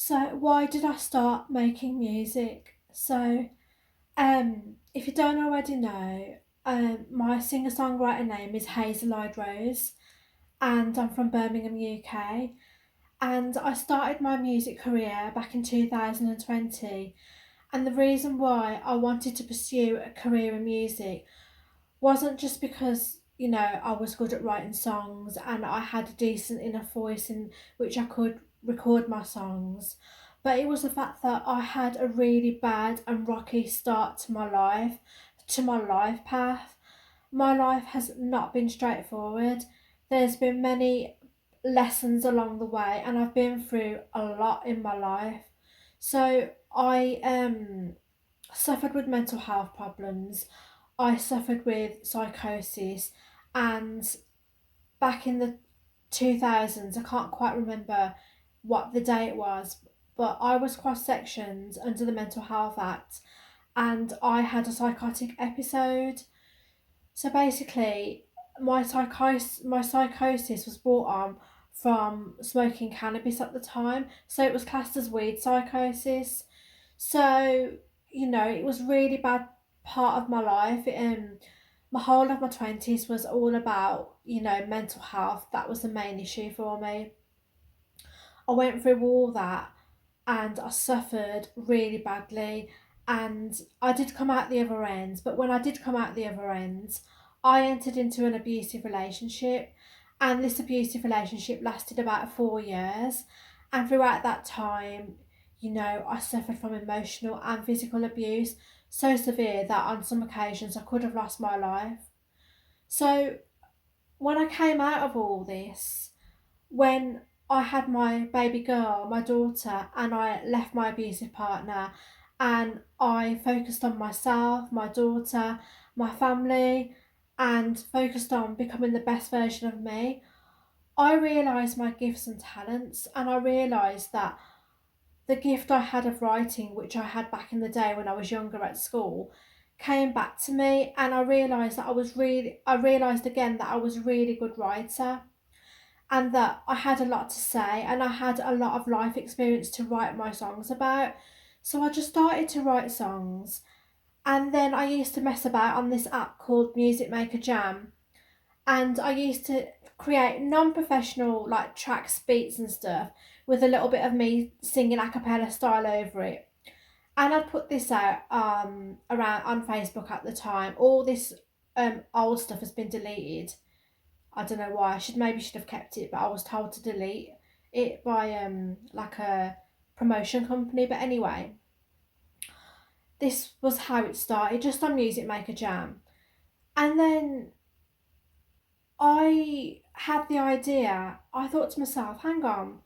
So, why did I start making music? If you don't already know, my singer-songwriter name is Hazel-Eyed-Rose, and I'm from Birmingham, UK. And I started my music career back in 2020. And the reason why I wanted to pursue a career in music wasn't just because, I was good at writing songs and I had a decent enough voice in which I could record my songs, but it was the fact that I had a really bad and rocky start to my life path. My life has not been straightforward. There's been many lessons along the way, and I've been through a lot in my life. So I suffered with mental health problems. I suffered with psychosis, and back in the 2000s, I can't quite remember what the date was, but I was cross sectioned under the Mental Health Act and I had a psychotic episode. So basically, my psychosis was brought on from smoking cannabis at the time, so it was classed as weed psychosis. So, it was really bad part of my life. My whole of my 20s was all about, mental health. That was the main issue for me. I went through all that and I suffered really badly. And I did come out the other end, but when I did come out the other end, I entered into an abusive relationship. And this abusive relationship lasted about 4 years. And throughout that time, I suffered from emotional and physical abuse so severe that on some occasions I could have lost my life. So when I came out of all this, when I had my baby girl, my daughter, and I left my abusive partner and I focused on myself, my daughter, my family, and focused on becoming the best version of me, I realised my gifts and talents, and I realised that the gift I had of writing, which I had back in the day when I was younger at school, came back to me, and I realised again that I was a really good writer and that I had a lot to say and I had a lot of life experience to write my songs about. So I just started to write songs, and then I used to mess about on this app called Music Maker Jam, and I used to create non-professional like tracks, beats and stuff with a little bit of me singing a cappella style over it. And I'd put this out around on Facebook at the time. All this old stuff has been deleted. I don't know why. I should have kept it, but I was told to delete it by like a promotion company. But anyway, this was how it started, just on Music Maker Jam. And then I had the idea, I thought to myself, hang on,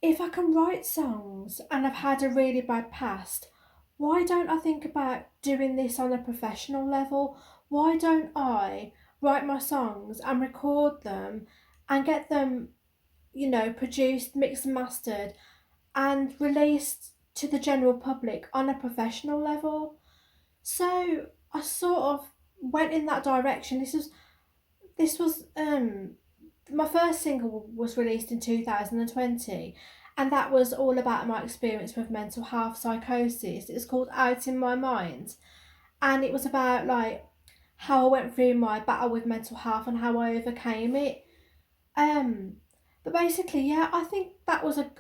if I can write songs and I've had a really bad past, why don't I think about doing this on a professional level? Why don't I write my songs and record them and get them, produced, mixed and mastered and released to the general public on a professional level? So I sort of went in that direction. This was my first single was released in 2020, and that was all about my experience with mental health psychosis. It was called Out in My Mind, and it was about like how I went through my battle with mental health and how I overcame it. Um, but basically, yeah, I think that was a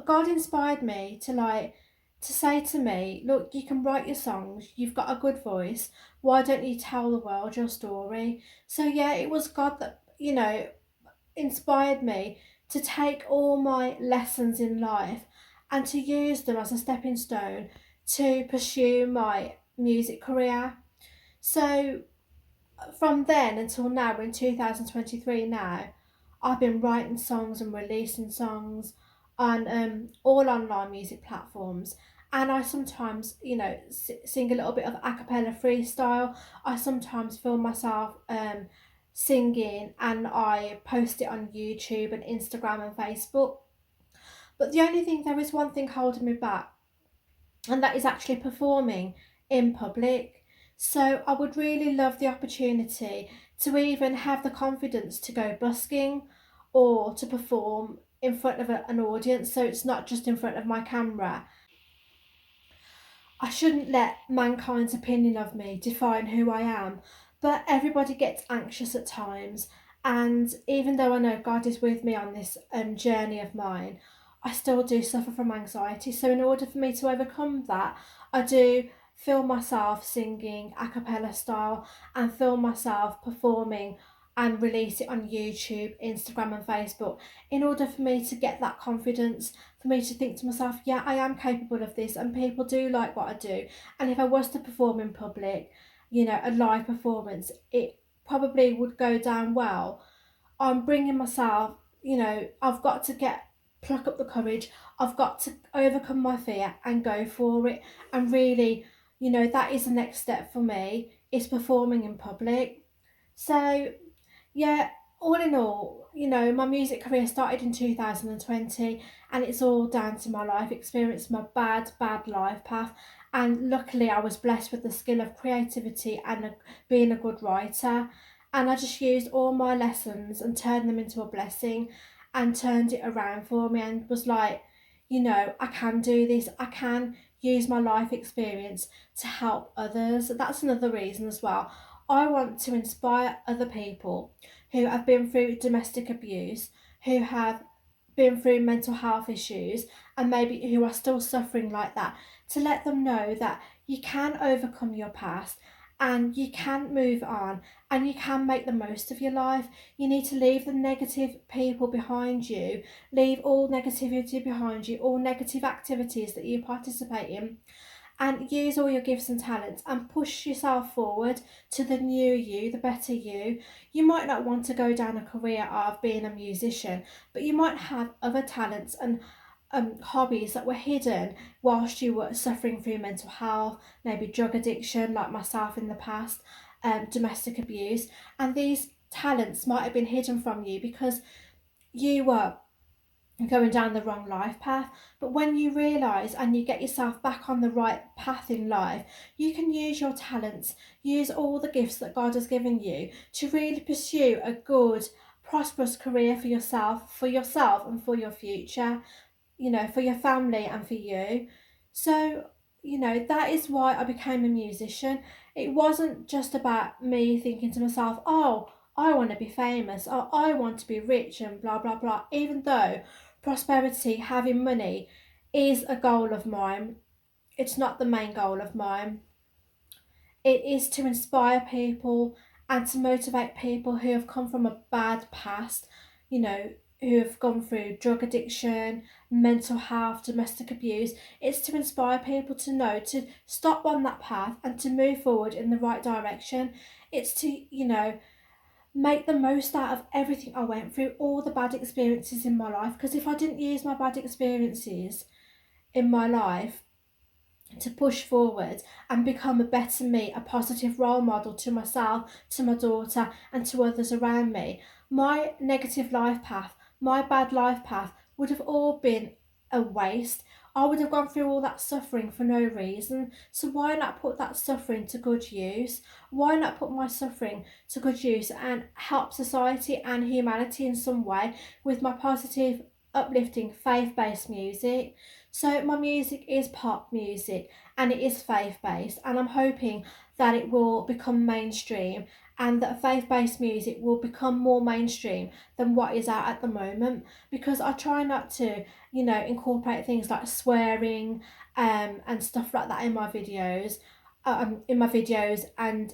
God inspired me to say to me, look, you can write your songs, you've got a good voice, why don't you tell the world your story? So yeah, it was God that, inspired me to take all my lessons in life and to use them as a stepping stone to pursue my music career. So from then until now, in 2023 now, I've been writing songs and releasing songs on all online music platforms. And I sometimes, sing a little bit of a cappella freestyle. I sometimes film myself singing and I post it on YouTube and Instagram and Facebook. But there is one thing holding me back, and that is actually performing in public. So I would really love the opportunity to even have the confidence to go busking or to perform in front of an audience, so it's not just in front of my camera. I shouldn't let mankind's opinion of me define who I am, but everybody gets anxious at times. And even though I know God is with me on this journey of mine, I still do suffer from anxiety. So, in order for me to overcome that, I do film myself singing a cappella style and film myself performing and release it on YouTube, Instagram, and Facebook in order for me to get that confidence, for me to think to myself, yeah, I am capable of this, and people do like what I do. And if I was to perform in public, a live performance, it probably would go down well. I'm bringing myself, I've got to pluck up the courage. I've got to overcome my fear and go for it. And really, that is the next step for me, is performing in public. So yeah, all in all, my music career started in 2020, and it's all down to my life experience, my bad life path. And luckily, I was blessed with the skill of creativity and being a good writer. And I just used all my lessons and turned them into a blessing and turned it around for me, and was like, I can do this. I can use my life experience to help others. That's another reason as well. I want to inspire other people who have been through domestic abuse, who have been through mental health issues, and maybe who are still suffering like that, to let them know that you can overcome your past and you can move on and you can make the most of your life. You need to leave the negative people behind you, leave all negativity behind you, all negative activities that you participate in, and use all your gifts and talents and push yourself forward to the new you, the better you. You might not want to go down a career of being a musician, but you might have other talents and hobbies that were hidden whilst you were suffering through mental health, maybe drug addiction, like myself in the past, domestic abuse. And these talents might have been hidden from you because you were going down the wrong life path. But when you realise and you get yourself back on the right path in life, you can use your talents, use all the gifts that God has given you to really pursue a good, prosperous career for yourself and for your future, for your family and for you. So, that is why I became a musician. It wasn't just about me thinking to myself, oh, I want to be famous, or I want to be rich and blah, blah, blah. Even though prosperity, having money, is a goal of mine, it's not the main goal of mine. It is to inspire people and to motivate people who have come from a bad past, you know, who have gone through drug addiction, mental health, domestic abuse. It's to inspire people to know to stop on that path and to move forward in the right direction. It's to, make the most out of everything I went through, all the bad experiences in my life. Because if I didn't use my bad experiences in my life to push forward and become a better me, a positive role model to myself, to my daughter, and to others around me, my negative life path, my bad life path would have all been a waste. I would have gone through all that suffering for no reason. So why not put that suffering to good use? Why not put my suffering to good use and help society and humanity in some way with my positive, uplifting, faith-based music? So my music is pop music and it is faith-based, and I'm hoping that it will become mainstream and that faith-based music will become more mainstream than what is out at the moment, because I try not to, incorporate things like swearing and stuff like that in my videos. And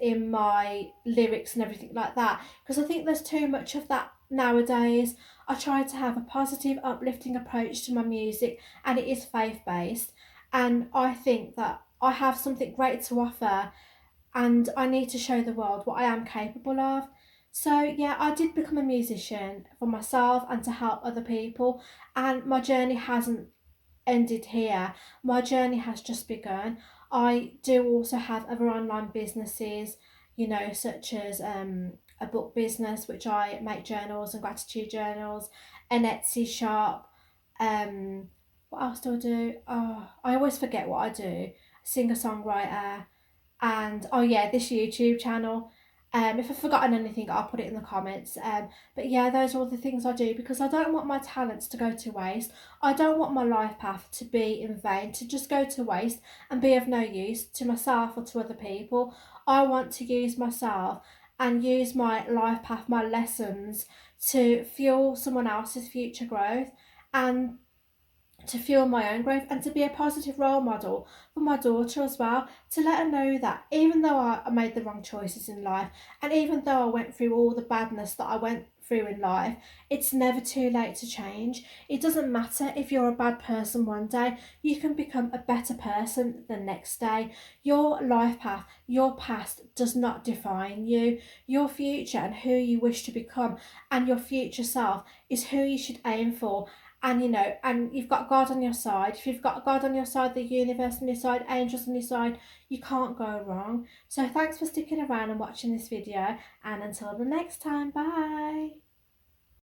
in my lyrics and everything like that, because I think there's too much of that nowadays. I try to have a positive, uplifting approach to my music, and it is faith based. And I think that I have something great to offer, and I need to show the world what I am capable of. So, yeah, I did become a musician for myself and to help other people, and my journey hasn't ended here. My journey has just begun. I do also have other online businesses, such as a book business, which I make journals and gratitude journals, an Etsy shop. What else do I do? Oh, I always forget what I do. Singer songwriter, and oh yeah, this YouTube channel. If I've forgotten anything, I'll put it in the comments. But yeah, those are all the things I do because I don't want my talents to go to waste. I don't want my life path to be in vain, to just go to waste and be of no use to myself or to other people. I want to use myself and use my life path, my lessons, to fuel someone else's future growth and to fuel my own growth and to be a positive role model for my daughter as well, to let her know that even though I made the wrong choices in life and even though I went through all the badness that I went through in life, it's never too late to change. It doesn't matter if you're a bad person one day, you can become a better person the next day. Your life path, your past does not define you. Your future and who you wish to become and your future self is who you should aim for. And and you've got God on your side. If you've got God on your side, the universe on your side, angels on your side, you can't go wrong. So thanks for sticking around and watching this video, and until the next time, bye.